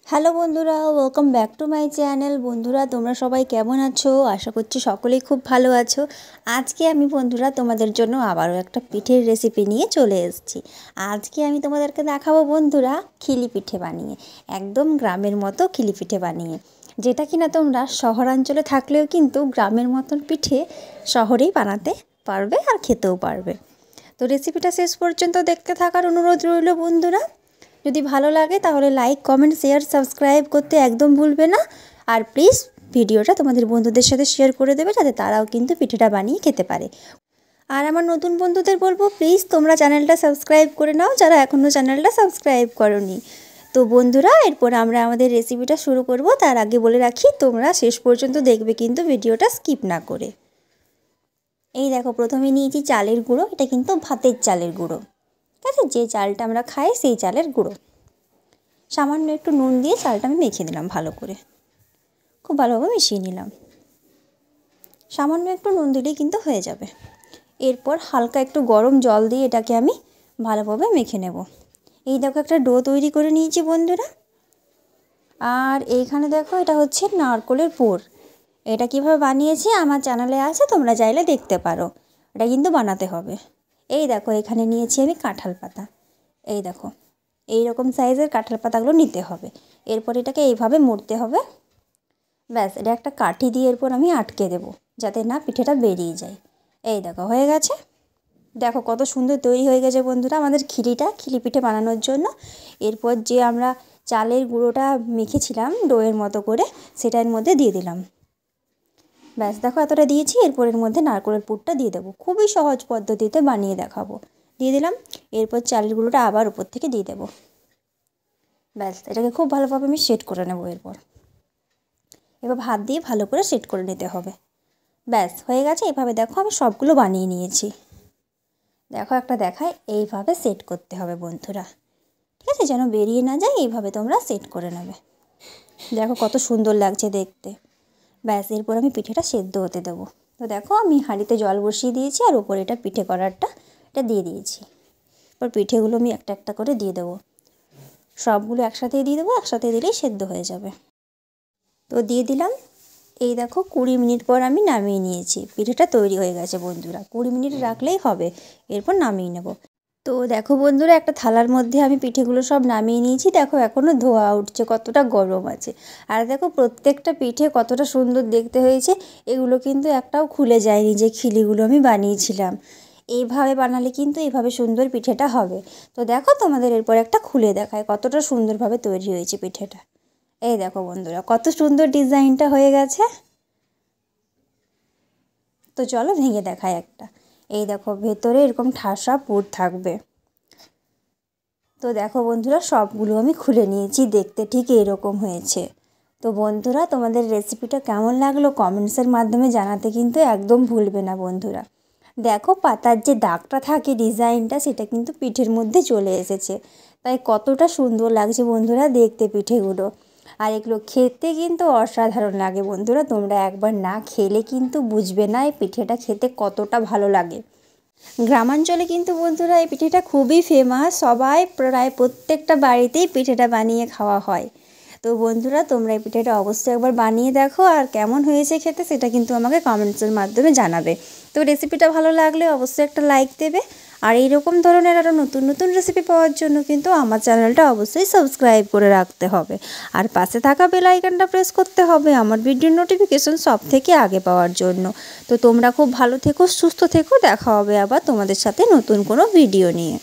Hello বন্ধুরা, welcome back to my channel. বন্ধুরা, তোমরা সবাই কেমন আছো? আশা করছি সকলেই খুব ভালো আছো। আজকে আমি বন্ধুরা তোমাদের জন্য আবারও একটা পিঠের রেসিপি নিয়ে চলে এসেছি। আজকে আমি তোমাদেরকে দেখাবো বন্ধুরা খিলি পিঠে বানিয়ে, একদম গ্রামের মতো খিলি পিঠে বানিয়ে, যেটা কিনা তোমরা শহরাঞ্চলে থাকলেও কিন্তু গ্রামের মতন পিঠে শহরেই বানাতে পারবে আর খেতেও পারবে। তো রেসিপিটা শেষ পর্যন্ত দেখতে থাকার অনুরোধ রইল বন্ধুরা। যদি ভালো লাগে তাহলে লাইক, কমেন্ট, শেয়ার, সাবস্ক্রাইব করতে একদম ভুলবে না। আর প্লিজ ভিডিওটা তোমাদের বন্ধুদের সাথে শেয়ার করে দেবে, যাতে তারাও কিন্তু পিঠেটা বানিয়ে খেতে পারে। আর আমার নতুন বন্ধুদের বলবো, প্লিজ তোমরা চ্যানেলটা সাবস্ক্রাইব করে নাও, যারা এখনও চ্যানেলটা সাবস্ক্রাইব করোনি। তো বন্ধুরা, এরপর আমরা আমাদের রেসিপিটা শুরু করব। তার আগে বলে রাখি, তোমরা শেষ পর্যন্ত দেখবে কিন্তু ভিডিওটা স্কিপ না করে। এই দেখো, প্রথমে নিয়েছি চালের গুঁড়ো। এটা কিন্তু ভাতের চালের গুঁড়ো, ঠিক আছে? যে চালটা আমরা খাই সেই চালের গুঁড়ো। সামান্য একটু নুন দিয়ে চালটা আমি মেখে দিলাম ভালো করে, খুব ভালোভাবে মিশিয়ে নিলাম। সামান্য একটু নুন দিলেই কিন্তু হয়ে যাবে। এরপর হালকা একটু গরম জল দিয়ে এটাকে আমি ভালোভাবে মেখে নেব। এই দেখো, একটা ডো তৈরি করে নিয়েছি বন্ধুরা। আর এইখানে দেখো, এটা হচ্ছে নারকেলের পুর। এটা কিভাবে বানিয়েছি আমার চ্যানেলে আছে, তোমরা চাইলে দেখতে পারো। এটা কিন্তু বানাতে হবে। এই দেখো, এখানে নিয়েছি আমি কাঁঠাল পাতা। এই দেখো, এই রকম সাইজের কাঁঠাল পাতাগুলো নিতে হবে। এরপর এটাকে এইভাবে মুড়তে হবে। ব্যাস, এটা একটা কাঠি দিয়ে এরপর আমি আটকে দেবো, যাতে না পিঠেটা বেরিয়ে যায়। এই দেখো, হয়ে গেছে। দেখো কত সুন্দর তৈরি হয়ে গেছে বন্ধুরা আমাদের খিলি পিঠে বানানোর জন্য। এরপর যে আমরা চালের গুঁড়োটা মেখেছিলাম ডোয়ের মতো করে, সেটার মধ্যে দিয়ে দিলাম। ব্যাস দেখো, এতটা দিয়েছি। এরপর এর মধ্যে নারকেলের পুরটা দিয়ে দেবো। খুবই সহজ পদ্ধতিতে বানিয়ে দেখাবো। দিয়ে দিলাম। এরপর চালের গুঁড়োটা আবার উপর থেকে দিয়ে দেবো। ব্যাস, এটাকে খুব ভালোভাবে আমি সেট করে নেবো। এবার হাত দিয়ে ভালো করে সেট করে নিতে হবে। ব্যাস হয়ে গেছে। এভাবে দেখো, আমি সবগুলো বানিয়ে নিয়েছি। দেখো, একটা দেখায়, এইভাবে সেট করতে হবে বন্ধুরা, ঠিক আছে? যেন বেরিয়ে না যায়, এইভাবে তোমরা সেট করে নেবে। দেখো কত সুন্দর লাগছে দেখতে। ব্যাস, এরপর আমি পিঠেটা সেদ্ধ হতে দেবো। তো দেখো, আমি হাঁড়িতে জল বসিয়ে দিয়েছি, আর ওপরে এটা পিঠে করারটা এটা দিয়ে দিয়েছি। এরপর পিঠেগুলো আমি একটা একটা করে দিয়ে দেবো। সবগুলো একসাথেই দিয়ে দেবো, একসাথে দিলেই সেদ্ধ হয়ে যাবে। তো দিয়ে দিলাম। এই দেখো, 20 মিনিট পর আমি নামিয়ে নিয়েছি। পিঠেটা তৈরি হয়ে গেছে বন্ধুরা। 20 মিনিট রাখলেই হবে। এরপর নামিয়ে নেব। তো দেখো বন্ধুরা, একটা থালার মধ্যে আমি পিঠেগুলো সব নামিয়ে নিয়েছি। দেখো এখনও ধোয়া উঠছে, কতটা গরম আছে। আর দেখো প্রত্যেকটা পিঠে কতটা সুন্দর দেখতে হয়েছে। এগুলো কিন্তু একটাও খুলে যায়নি, যে খিলিগুলো আমি বানিয়েছিলাম। এইভাবে বানালে কিন্তু এইভাবে সুন্দর পিঠেটা হবে। তো দেখো, তোমাদের এরপর একটা খুলে দেখায় কতটা সুন্দরভাবে তৈরি হয়েছে পিঠেটা। এই দেখো বন্ধুরা, কত সুন্দর ডিজাইনটা হয়ে গেছে। তো চলো ভেঙে দেখায় একটা। এই দেখো, ভেতরে এরকম ঠাসা পুর থাকবে। তো দেখো বন্ধুরা, সবগুলো আমি খুলে নিয়েছি। দেখতে ঠিক এরকম হয়েছে। তো বন্ধুরা, তোমাদের রেসিপিটা কেমন লাগলো কমেন্টসের মাধ্যমে জানাতে কিন্তু একদম ভুলবে না বন্ধুরা। দেখো, পাতার যে দাগটা থাকে, ডিজাইনটা, সেটা কিন্তু পিঠের মধ্যে চলে এসেছে। তাই কতটা সুন্দর লাগছে বন্ধুরা দেখতে পিঠেগুলো। আর এগুলো খেতে কিন্তু অসাধারণ লাগে বন্ধুরা। তোমরা একবার না খেলে কিন্তু বুঝবে না এই পিঠেটা খেতে কতটা ভালো লাগে। গ্রামাঞ্চলে কিন্তু বন্ধুরা এই পিঠেটা খুবই ফেমাস। সবাই প্রায় প্রত্যেকটা বাড়িতেই পিঠেটা বানিয়ে খাওয়া হয়। তো বন্ধুরা, তোমরা এই পিঠেটা অবশ্যই একবার বানিয়ে দেখো, আর কেমন হয়েছে খেতে সেটা কিন্তু আমাকে কমেন্টসের মাধ্যমে জানাবে। তো রেসিপিটা ভালো লাগলে অবশ্যই একটা লাইক দেবে। আর এইরকম ধরনের আরও নতুন নতুন রেসিপি পাওয়ার জন্য কিন্তু আমার চ্যানেলটা অবশ্যই সাবস্ক্রাইব করে রাখতে হবে। আর পাশে থাকা বেল আইকনটা প্রেস করতে হবে আমার ভিডিওর নোটিফিকেশন সব থেকে আগে পাওয়ার জন্য। তো তোমরা খুব ভালো থেকো, সুস্থ থেকো। দেখা হবে আবার তোমাদের সাথে নতুন কোনো ভিডিও নিয়ে।